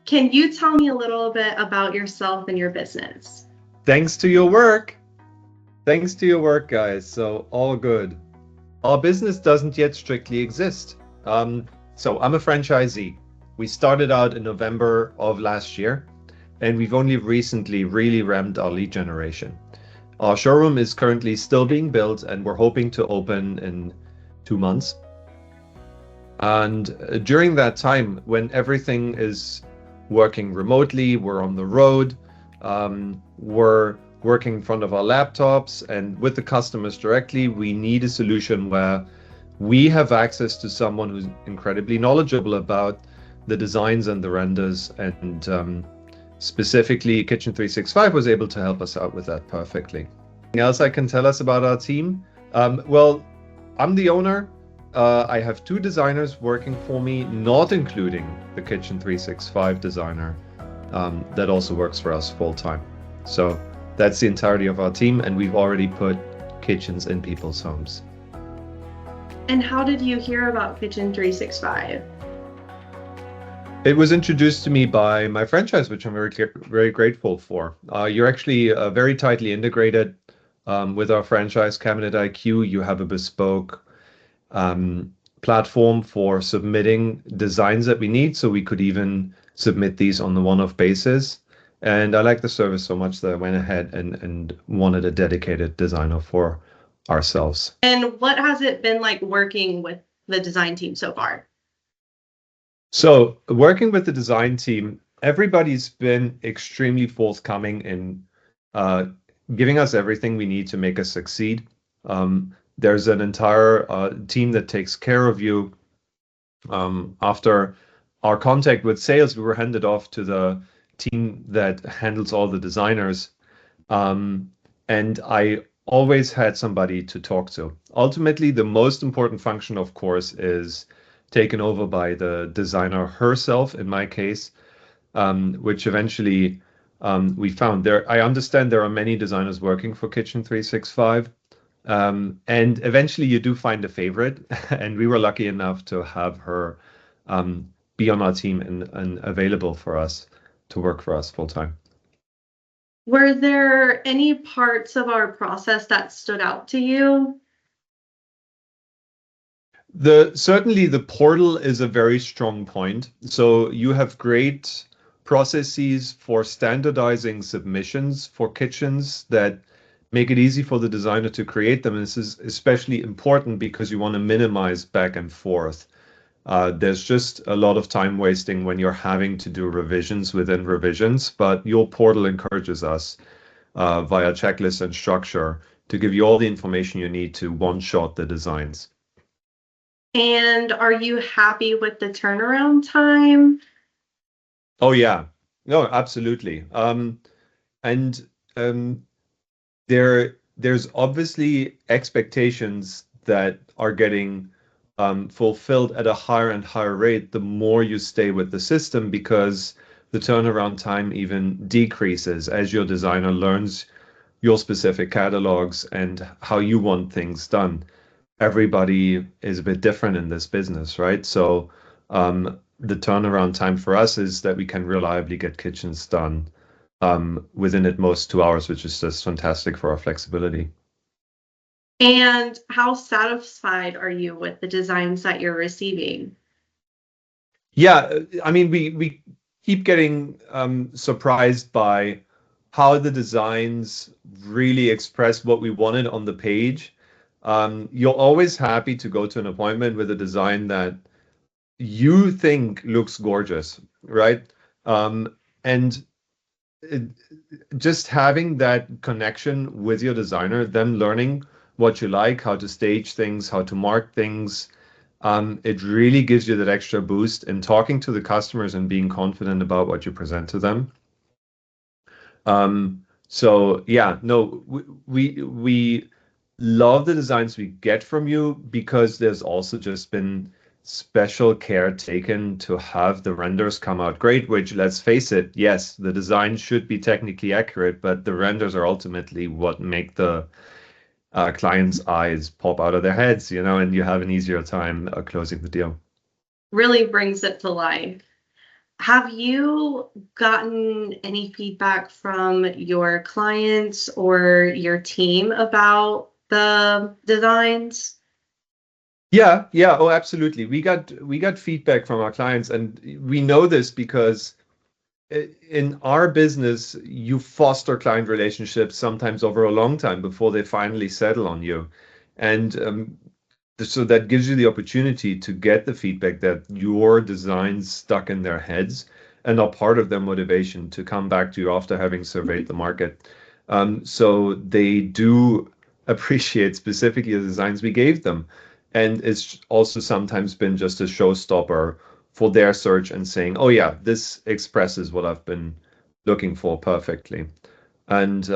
Can you tell me a little bit about yourself and your business? Thanks to your work. Thanks to your work, guys. So all good. Our business doesn't yet strictly exist. So I'm a franchisee. We started out in November of last year, and we've only recently really ramped our lead generation. Our showroom is currently still being built, and we're hoping to open in 2 months. And during that time, when everything is working remotely, we're on the road, we're working in front of our laptops and with the customers directly, we need a solution where we have access to someone who's incredibly knowledgeable about the designs and the renders, and specifically Kitchen365 was able to help us out with that perfectly. Anything else I can tell us about our team? Well, I'm the owner. I have 2 designers working for me, not including the Kitchen365 designer that also works for us full time. So that's the entirety of our team, and we've already put kitchens in people's homes. And how did you hear about Kitchen365? It was introduced to me by my franchise, which I'm very grateful for. You're actually very tightly integrated with our franchise, Cabinet IQ. You have a bespoke platform for submitting designs that we need, so we could even submit these on the one-off basis. And I like the service so much that I went ahead and wanted a dedicated designer for ourselves. And what has it been like working with the design team so far? So working with the design team, everybody's been extremely forthcoming in giving us everything we need to make us succeed. There's an entire team that takes care of you. After our contact with sales, we were handed off to the team that handles all the designers. And I always had somebody to talk to. Ultimately, the most important function, of course, is taken over by the designer herself, in my case, which eventually we found there. I understand there are many designers working for Kitchen365. And eventually you do find a favorite, and we were lucky enough to have her be on our team and available for us to work for us full time. Were there any parts of our process that stood out to you? Certainly the portal is a very strong point. So you have great processes for standardizing submissions for kitchens that make it easy for the designer to create them. And this is especially important because you want to minimize back and forth. There's just a lot of time wasting when you're having to do revisions within revisions, but your portal encourages us via checklist and structure to give you all the information you need to one-shot the designs. And are you happy with the turnaround time? Oh yeah, no, absolutely. There's obviously expectations that are getting fulfilled at a higher and higher rate the more you stay with the system, because the turnaround time even decreases as your designer learns your specific catalogs and how you want things done. Everybody is a bit different in this business, right? So the turnaround time for us is that we can reliably get kitchens done within at most 2 hours, which is just fantastic for our flexibility. And how satisfied are you with the designs that you're receiving? Yeah, I mean, we keep getting surprised by how the designs really express what we wanted on the page. You're always happy to go to an appointment with a design that you think looks gorgeous, right? And just having that connection with your designer, them learning what you like, how to stage things, how to mark things, it really gives you that extra boost in talking to the customers and being confident about what you present to them. So yeah, no, we love the designs we get from you, because there's also just been special care taken to have the renders come out great, which, let's face it, yes, the design should be technically accurate, but the renders are ultimately what make the client's eyes pop out of their heads, and you have an easier time closing the deal. Really brings it to life. Have you gotten any feedback from your clients or your team about the designs? Yeah, oh, absolutely. We got feedback from our clients, and we know this because in our business, you foster client relationships sometimes over a long time before they finally settle on you. And so that gives you the opportunity to get the feedback that your designs stuck in their heads and are part of their motivation to come back to you after having surveyed the market. So they do appreciate specifically the designs we gave them. And it's also sometimes been just a showstopper for their search and saying, oh, yeah, this expresses what I've been looking for perfectly. And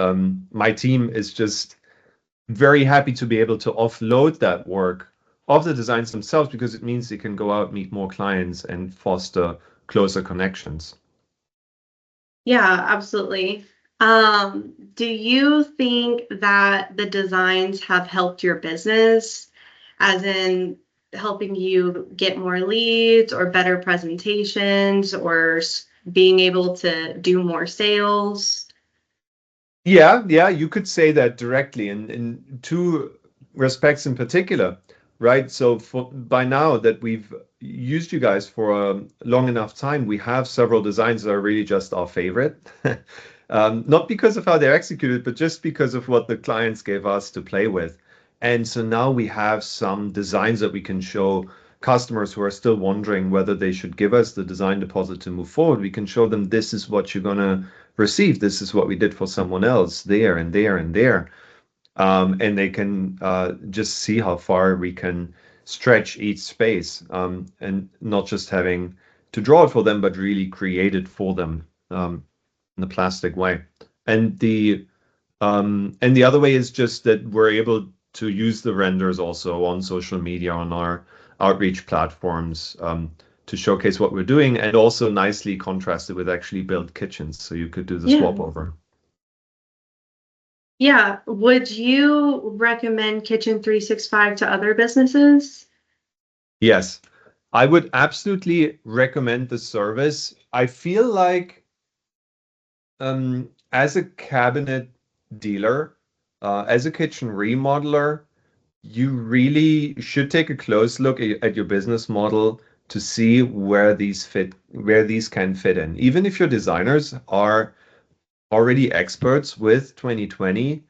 my team is just very happy to be able to offload that work of the designs themselves because it means they can go out, meet more clients, and foster closer connections. Yeah, absolutely. Do you think that the designs have helped your business, as in helping you get more leads or better presentations or being able to do more sales? Yeah, you could say that directly in two respects in particular, right? So by now that we've used you guys for a long enough time, we have several designs that are really just our favorite. Not because of how they're executed, but just because of what the clients gave us to play with. And so now we have some designs that we can show customers who are still wondering whether they should give us the design deposit to move forward. We can show them this is what you're gonna receive. This is what we did for someone else there and there and there. And they can just see how far we can stretch each space and not just having to draw it for them, but really create it for them in a plastic way. And the other way is just that we're able to use the renders also on social media, on our outreach platforms, to showcase what we're doing and also nicely contrasted with actually built kitchens. So you could do the Yeah. swap over. Yeah. Would you recommend Kitchen365 to other businesses? Yes, I would absolutely recommend the service. I feel like as a cabinet dealer, as a kitchen remodeler, you really should take a close look at your business model to see where these can fit in. Even if your designers are already experts with 2020,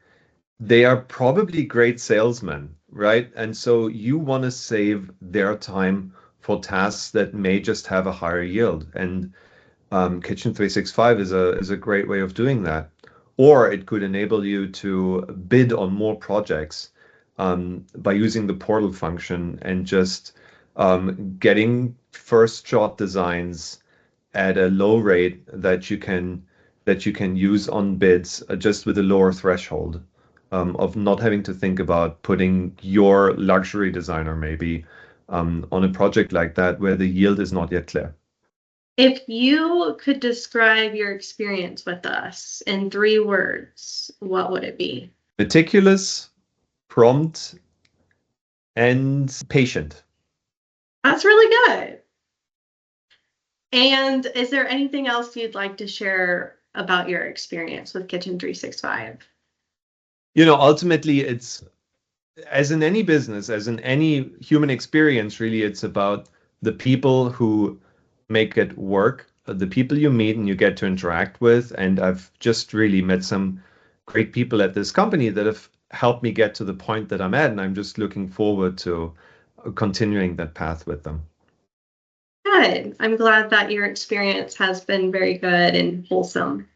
they are probably great salesmen, right? And so you want to save their time for tasks that may just have a higher yield. And Kitchen 365 is a great way of doing that. Or it could enable you to bid on more projects by using the portal function and just getting first shot designs at a low rate that you can use on bids just with a lower threshold of not having to think about putting your luxury designer maybe on a project like that where the yield is not yet clear. If you could describe your experience with us in 3 words, what would it be? Meticulous, prompt, and patient. That's really good. And is there anything else you'd like to share about your experience with Kitchen365? You know, ultimately, it's as in any business, as in any human experience, really, it's about the people who make it work, the people you meet and you get to interact with. And I've just really met some great people at this company that have helped me get to the point that I'm at. And I'm just looking forward to continuing that path with them. Good. I'm glad that your experience has been very good and wholesome.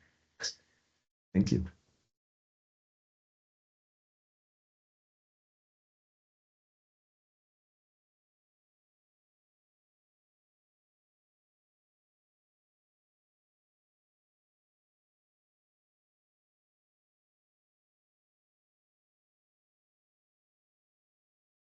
Thank you.